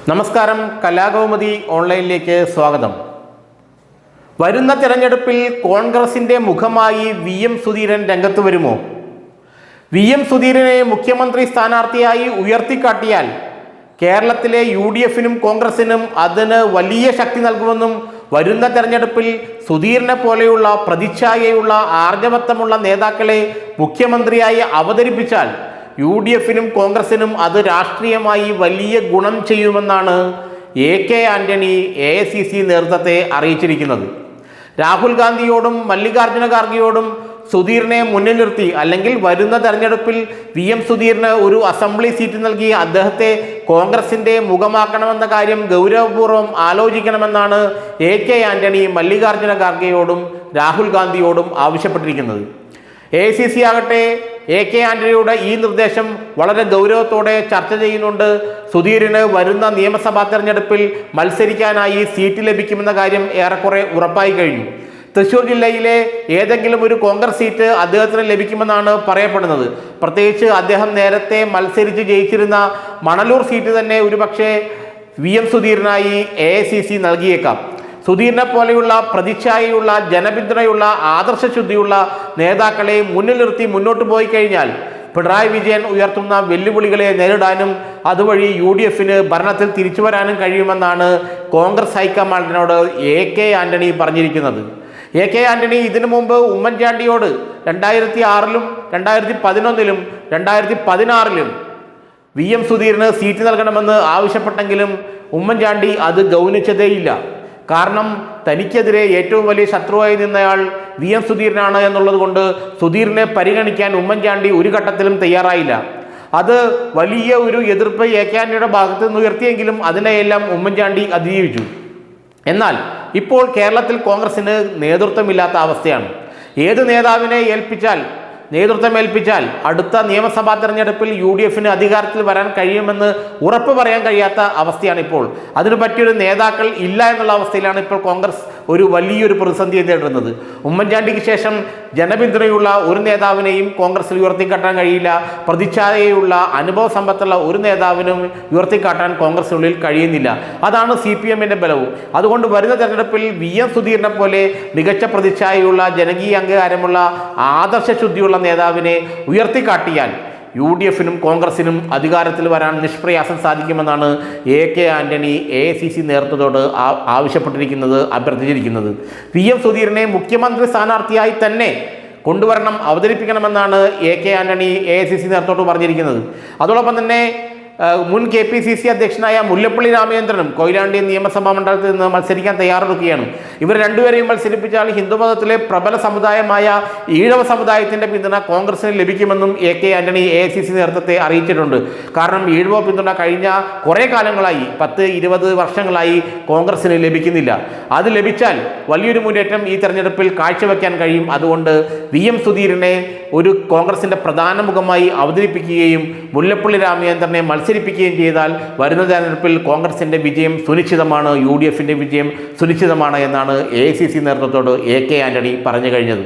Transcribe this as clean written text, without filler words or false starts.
നമസ്കാരം. കലാകൗമുദി ഓൺലൈനിലേക്ക് സ്വാഗതം. വരുന്ന തെരഞ്ഞെടുപ്പിൽ കോൺഗ്രസിൻ്റെ മുഖമായി VM സുധീരൻ രംഗത്ത് വരുമോ? VM സുധീരനെ മുഖ്യമന്ത്രി സ്ഥാനാർത്ഥിയായി ഉയർത്തിക്കാട്ടിയാൽ കേരളത്തിലെ UDF-നും കോൺഗ്രസിനും അതിന് വലിയ ശക്തി നൽകുമെന്നും വരുന്ന തെരഞ്ഞെടുപ്പിൽ സുധീരനെ പോലെയുള്ള പ്രതിച്ഛായയുള്ള ആർജവത്വമുള്ള നേതാക്കളെ മുഖ്യമന്ത്രിയായി അവതരിപ്പിച്ചാൽ UDF-നും കോൺഗ്രസിനും അത് രാഷ്ട്രീയമായി വലിയ ഗുണം ചെയ്യുമെന്നാണ് AK ആന്റണി AICC നേതൃത്വത്തെ അറിയിച്ചിരിക്കുന്നത്. രാഹുൽ ഗാന്ധിയോടും മല്ലികാർജ്ജുന ഖാർഗെയോടും സുധീറിനെ മുന്നിൽ നിർത്തി അല്ലെങ്കിൽ വരുന്ന തെരഞ്ഞെടുപ്പിൽ VM സുധീറിന് ഒരു അസംബ്ലി സീറ്റ് നൽകി അദ്ദേഹത്തെ കോൺഗ്രസിൻ്റെ മുഖമാക്കണമെന്ന കാര്യം ഗൗരവപൂർവ്വം ആലോചിക്കണമെന്നാണ് AK ആന്റണി മല്ലികാർജ്ജുന ഖാർഗെയോടും രാഹുൽ ഗാന്ധിയോടും ആവശ്യപ്പെട്ടിരിക്കുന്നത്. AICC ആകട്ടെ AK ആന്റണിയുടെ ഈ നിർദ്ദേശം വളരെ ഗൗരവത്തോടെ ചർച്ച ചെയ്യുന്നുണ്ട്. സുധീറിന് വരുന്ന നിയമസഭാ തെരഞ്ഞെടുപ്പിൽ മത്സരിക്കാനായി സീറ്റ് ലഭിക്കുമെന്ന കാര്യം ഏറെക്കുറെ ഉറപ്പായി കഴിഞ്ഞു. തൃശ്ശൂർ ജില്ലയിലെ ഏതെങ്കിലും ഒരു കോൺഗ്രസ് സീറ്റ് അദ്ദേഹത്തിന് ലഭിക്കുമെന്നാണ് പറയപ്പെടുന്നത്. പ്രത്യേകിച്ച് അദ്ദേഹം നേരത്തെ മത്സരിച്ച് ജയിച്ചിരുന്ന മണലൂർ സീറ്റ് തന്നെ ഒരുപക്ഷെ VM സുധീറിനായി AICC നൽകിയേക്കാം. സുധീറിനെ പോലെയുള്ള പ്രതിച്ഛായയുള്ള ജനപിന്തുണയുള്ള ആദർശശുദ്ധിയുള്ള നേതാക്കളെ മുന്നിൽ നിർത്തി മുന്നോട്ട് പോയി കഴിഞ്ഞാൽ പിണറായി വിജയൻ ഉയർത്തുന്ന വെല്ലുവിളികളെ നേരിടാനും അതുവഴി UDF-ന് ഭരണത്തിൽ തിരിച്ചു വരാനും കഴിയുമെന്നാണ് കോൺഗ്രസ് ഹൈക്കമാൻഡിനോട് AK ആന്റണി പറഞ്ഞിരിക്കുന്നത്. AK ആന്റണി ഇതിനു മുമ്പ് ഉമ്മൻചാണ്ടിയോട് 2006-ലും 2011-ലും 2016-ലും VM സുധീറിന് സീറ്റ് നൽകണമെന്ന് ആവശ്യപ്പെട്ടെങ്കിലും ഉമ്മൻചാണ്ടി അത് ഗൗനിച്ചതേയില്ല. കാരണം തനിക്കെതിരെ ഏറ്റവും വലിയ ശത്രുവായി നിന്നയാൾ VM സുധീരനാണ് എന്നുള്ളത് കൊണ്ട് സുധീറിനെ പരിഗണിക്കാൻ ഉമ്മൻചാണ്ടി ഒരു ഘട്ടത്തിലും തയ്യാറായില്ല. അത് വലിയ ഒരു എതിർപ്പ് AK ആന്റണിയുടെ ഭാഗത്ത് നിന്ന് ഉയർത്തിയെങ്കിലും അതിനെയെല്ലാം ഉമ്മൻചാണ്ടി അതിജീവിച്ചു. എന്നാൽ ഇപ്പോൾ കേരളത്തിൽ കോൺഗ്രസിന് നേതൃത്വമില്ലാത്ത അവസ്ഥയാണ്. ഏത് നേതാവിനെ നേതൃത്വം ഏൽപ്പിച്ചാൽ അടുത്ത നിയമസഭാ തെരഞ്ഞെടുപ്പിൽ UDF-ന് അധികാരത്തിൽ വരാൻ കഴിയുമെന്ന് ഉറപ്പ് പറയാൻ കഴിയാത്ത അവസ്ഥയാണ് ഇപ്പോൾ. അതിനു പറ്റിയൊരു നേതാക്കൾ ഇല്ല എന്നുള്ള അവസ്ഥയിലാണ് ഇപ്പോൾ കോൺഗ്രസ് ഒരു വലിയൊരു പ്രതിസന്ധിയെ നേരിടുന്നത്. ഉമ്മൻചാണ്ടിക്ക് ശേഷം ജനപിന്തുണയുള്ള ഒരു നേതാവിനെയും കോൺഗ്രസിൽ ഉയർത്തിക്കാട്ടാൻ കഴിയില്ല. പ്രതിച്ഛായയുള്ള അനുഭവ സമ്പത്തുള്ള ഒരു നേതാവിനും ഉയർത്തിക്കാട്ടാൻ കോൺഗ്രസിനുള്ളിൽ കഴിയുന്നില്ല. അതാണ് CPM-ന്റെ ബലവും. അതുകൊണ്ട് വരുന്ന തെരഞ്ഞെടുപ്പിൽ VM സുധീറിനെ പോലെ മികച്ച പ്രതിച്ഛായയുള്ള ജനകീയ അംഗീകാരമുള്ള ആദർശശുദ്ധിയുള്ള നേതാവിനെ ഉയർത്തിക്കാട്ടിയാൽ UDF-നും കോൺഗ്രസിനും അധികാരത്തിൽ വരാൻ നിഷ്പ്രയാസം സാധിക്കുമെന്നാണ് AK ആന്റണി AICC നേതൃത്വത്തോട് ആവശ്യപ്പെട്ടിരിക്കുന്നത്, അഭ്യർത്ഥിച്ചിരിക്കുന്നത്. VM സുധീറിനെ മുഖ്യമന്ത്രി സ്ഥാനാർത്ഥിയായി തന്നെ കൊണ്ടുവരണം, അവതരിപ്പിക്കണമെന്നാണ് AK ആന്റണി AICC നേതൃത്വത്തോട് പറഞ്ഞിരിക്കുന്നത്. അതോടൊപ്പം തന്നെ മുൻ KPCC അധ്യക്ഷനായ മുല്ലപ്പള്ളി രാമചന്ദ്രനും കൊയിലാണ്ടി നിയമസഭാ മണ്ഡലത്തിൽ നിന്ന് മത്സരിക്കാൻ തയ്യാറെടുക്കുകയാണ്. ഇവർ രണ്ടുപേരെയും മത്സരിപ്പിച്ചാൽ ഹിന്ദുമതത്തിലെ പ്രബല സമുദായമായ ഈഴവ സമുദായത്തിൻ്റെ പിന്തുണ കോൺഗ്രസിന് ലഭിക്കുമെന്നും AK ആന്റണി AICC നേതൃത്വത്തെ അറിയിച്ചിട്ടുണ്ട്. കാരണം ഈഴവ പിന്തുണ കഴിഞ്ഞ കുറേ കാലങ്ങളായി 10-20 വർഷങ്ങളായി കോൺഗ്രസിന് ലഭിക്കുന്നില്ല. അത് ലഭിച്ചാൽ വലിയൊരു മുന്നേറ്റം ഈ തെരഞ്ഞെടുപ്പിൽ കാഴ്ചവെക്കാൻ കഴിയും. അതുകൊണ്ട് VM സുധീറിനെ ഒരു കോൺഗ്രസിൻ്റെ പ്രധാന മുഖമായി അവതരിപ്പിക്കുകയും മുല്ലപ്പള്ളി രാമചന്ദ്രനെ മത്സരിപ്പിക്കുകയും ചെയ്താൽ വരുന്ന തെരഞ്ഞെടുപ്പിൽ കോൺഗ്രസിൻ്റെ വിജയം സുനിശ്ചിതമാണ്, UDF-ന്റെ വിജയം സുനിശ്ചിതമാണ് എന്നാണ് AICC നേതൃത്വത്തോട് AK ആന്റണി പറഞ്ഞു കഴിഞ്ഞത്.